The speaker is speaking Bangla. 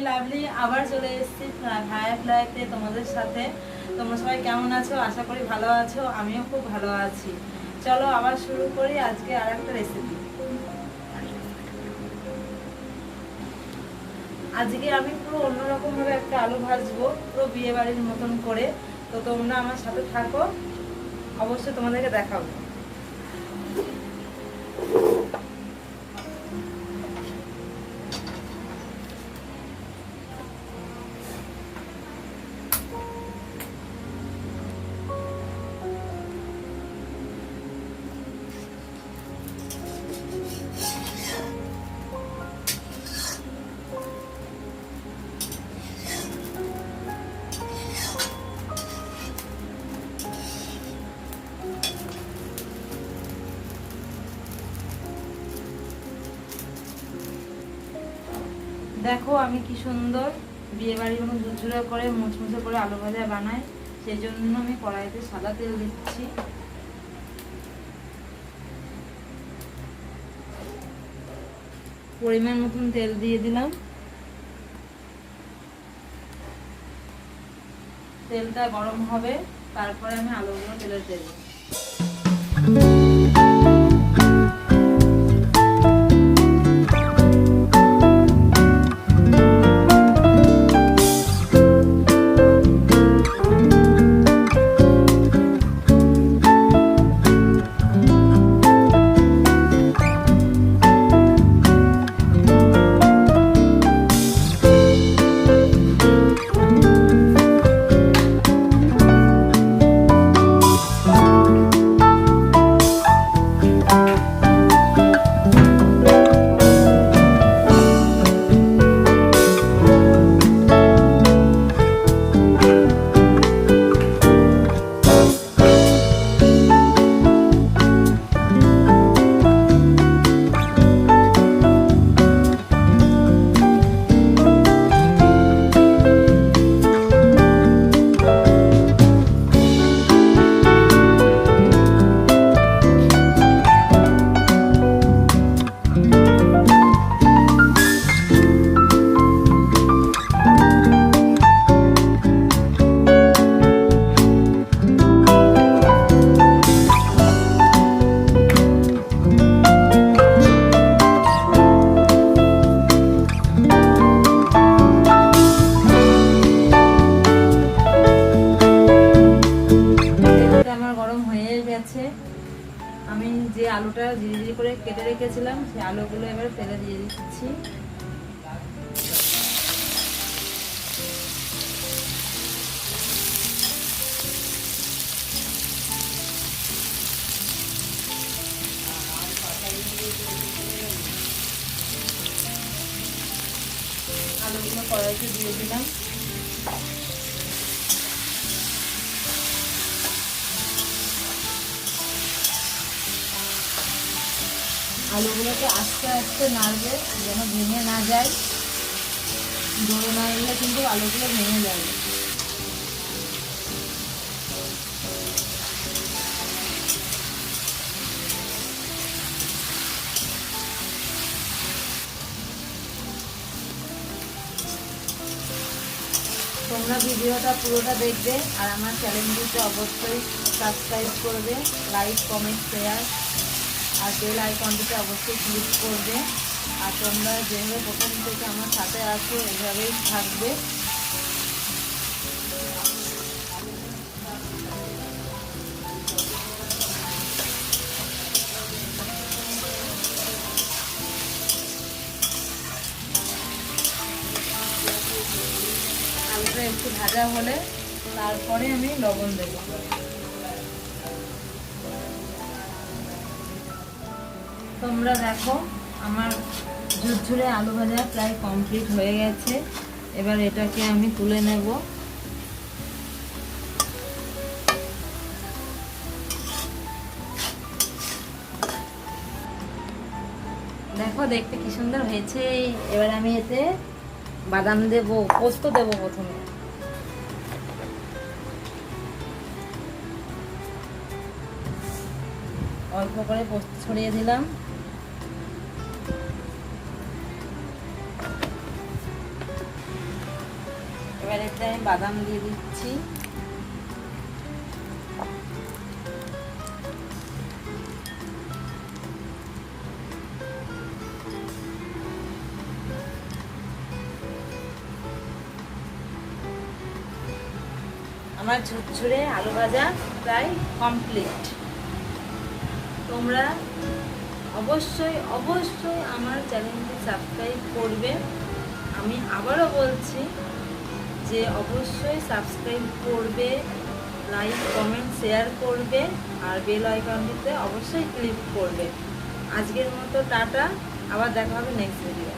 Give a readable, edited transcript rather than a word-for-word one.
লাভলি আবার চলে এসেছি ফায়ারফ্লাইতে তোমাদের সাথে। তোমরা সবাই কেমন আছো? আশা করি ভালো আছো, আমিও খুব ভালো আছি। চলো আবার শুরু করি আজকে আর একটা রেসিপি। আজকে আমি পুরো অন্যরকম ভাবে একটা আলু ভাজবো, পুরো বিয়ে বাড়ির মতন করে। তো তোমরা আমার সাথে থাকো, অবশ্যই তোমাদেরকে দেখাবো। দেখো আমি কি সুন্দর বিয়ে বাড়ির মতো ঝুরঝুরে করে মুচমুচে করে আলু ভাজা বানাই। সেই জন্য আমি কড়াইতে সাদা তেল দিচ্ছি। পরিমাণ মতন তেল দিয়ে দিলাম। তেলটা গরম হবে, তারপরে আমি আলুগুলো তেলে দেবো। আমি যে আলুটা ঝিরি করে কেটে রেখেছিলাম সেই আলুগুলো এবার তেলে দিয়ে দিচ্ছি। আলুগুলো কড়াইতে দিয়ে দিলাম। আলুগুলোকে আস্তে আস্তে নাড়বে যেন ভেঙে না যায়। জোরে নাড়লে কিন্তু আলুগুলো ভেঙে যাবে। তোমরা ভিডিওটা পুরোটা দেখবে আর আমার চ্যানেলটিতে অবশ্যই সাবস্ক্রাইব করবে, লাইক কমেন্ট শেয়ার আর বেল আইকনটিতে অবশ্যই ক্লিক করবে। আর তোমরা যেভাবে প্রথম থেকে আমার সাথে আছো এভাবেই থাকবে। আলুটা একটু ভাজা হলে তারপরে আমি লবণ দেব। তোমরা দেখো আমার ঝুরঝুরে আলু ভাজা প্রায় কমপ্লিট হয়ে গেছে। এবার এটাকে আমি তুলে নেব। দেখো দেখতে কি সুন্দর হয়েছে। এবার আমি এতে বাদাম দেব, পোস্ত দেব। প্রথমে অল্প করে পোস্ত ছড়িয়ে দিলাম। এতে আমি বাদাম দিয়ে দিচ্ছি। আমার ঝুরঝুরে আলু ভাজা প্রায় কমপ্লিট। তোমরা অবশ্যই অবশ্যই আমার চ্যানেলটি সাবস্ক্রাইব করবে। আমি আবারও বলছি যে অবশ্যই সাবস্ক্রাইব করবে, লাইক কমেন্ট শেয়ার করবে, আর বেল আইকনটিতে অবশ্যই ক্লিক করবে। আজকের মতো টাটা, আবার দেখা হবে নেক্সট ভিডিও।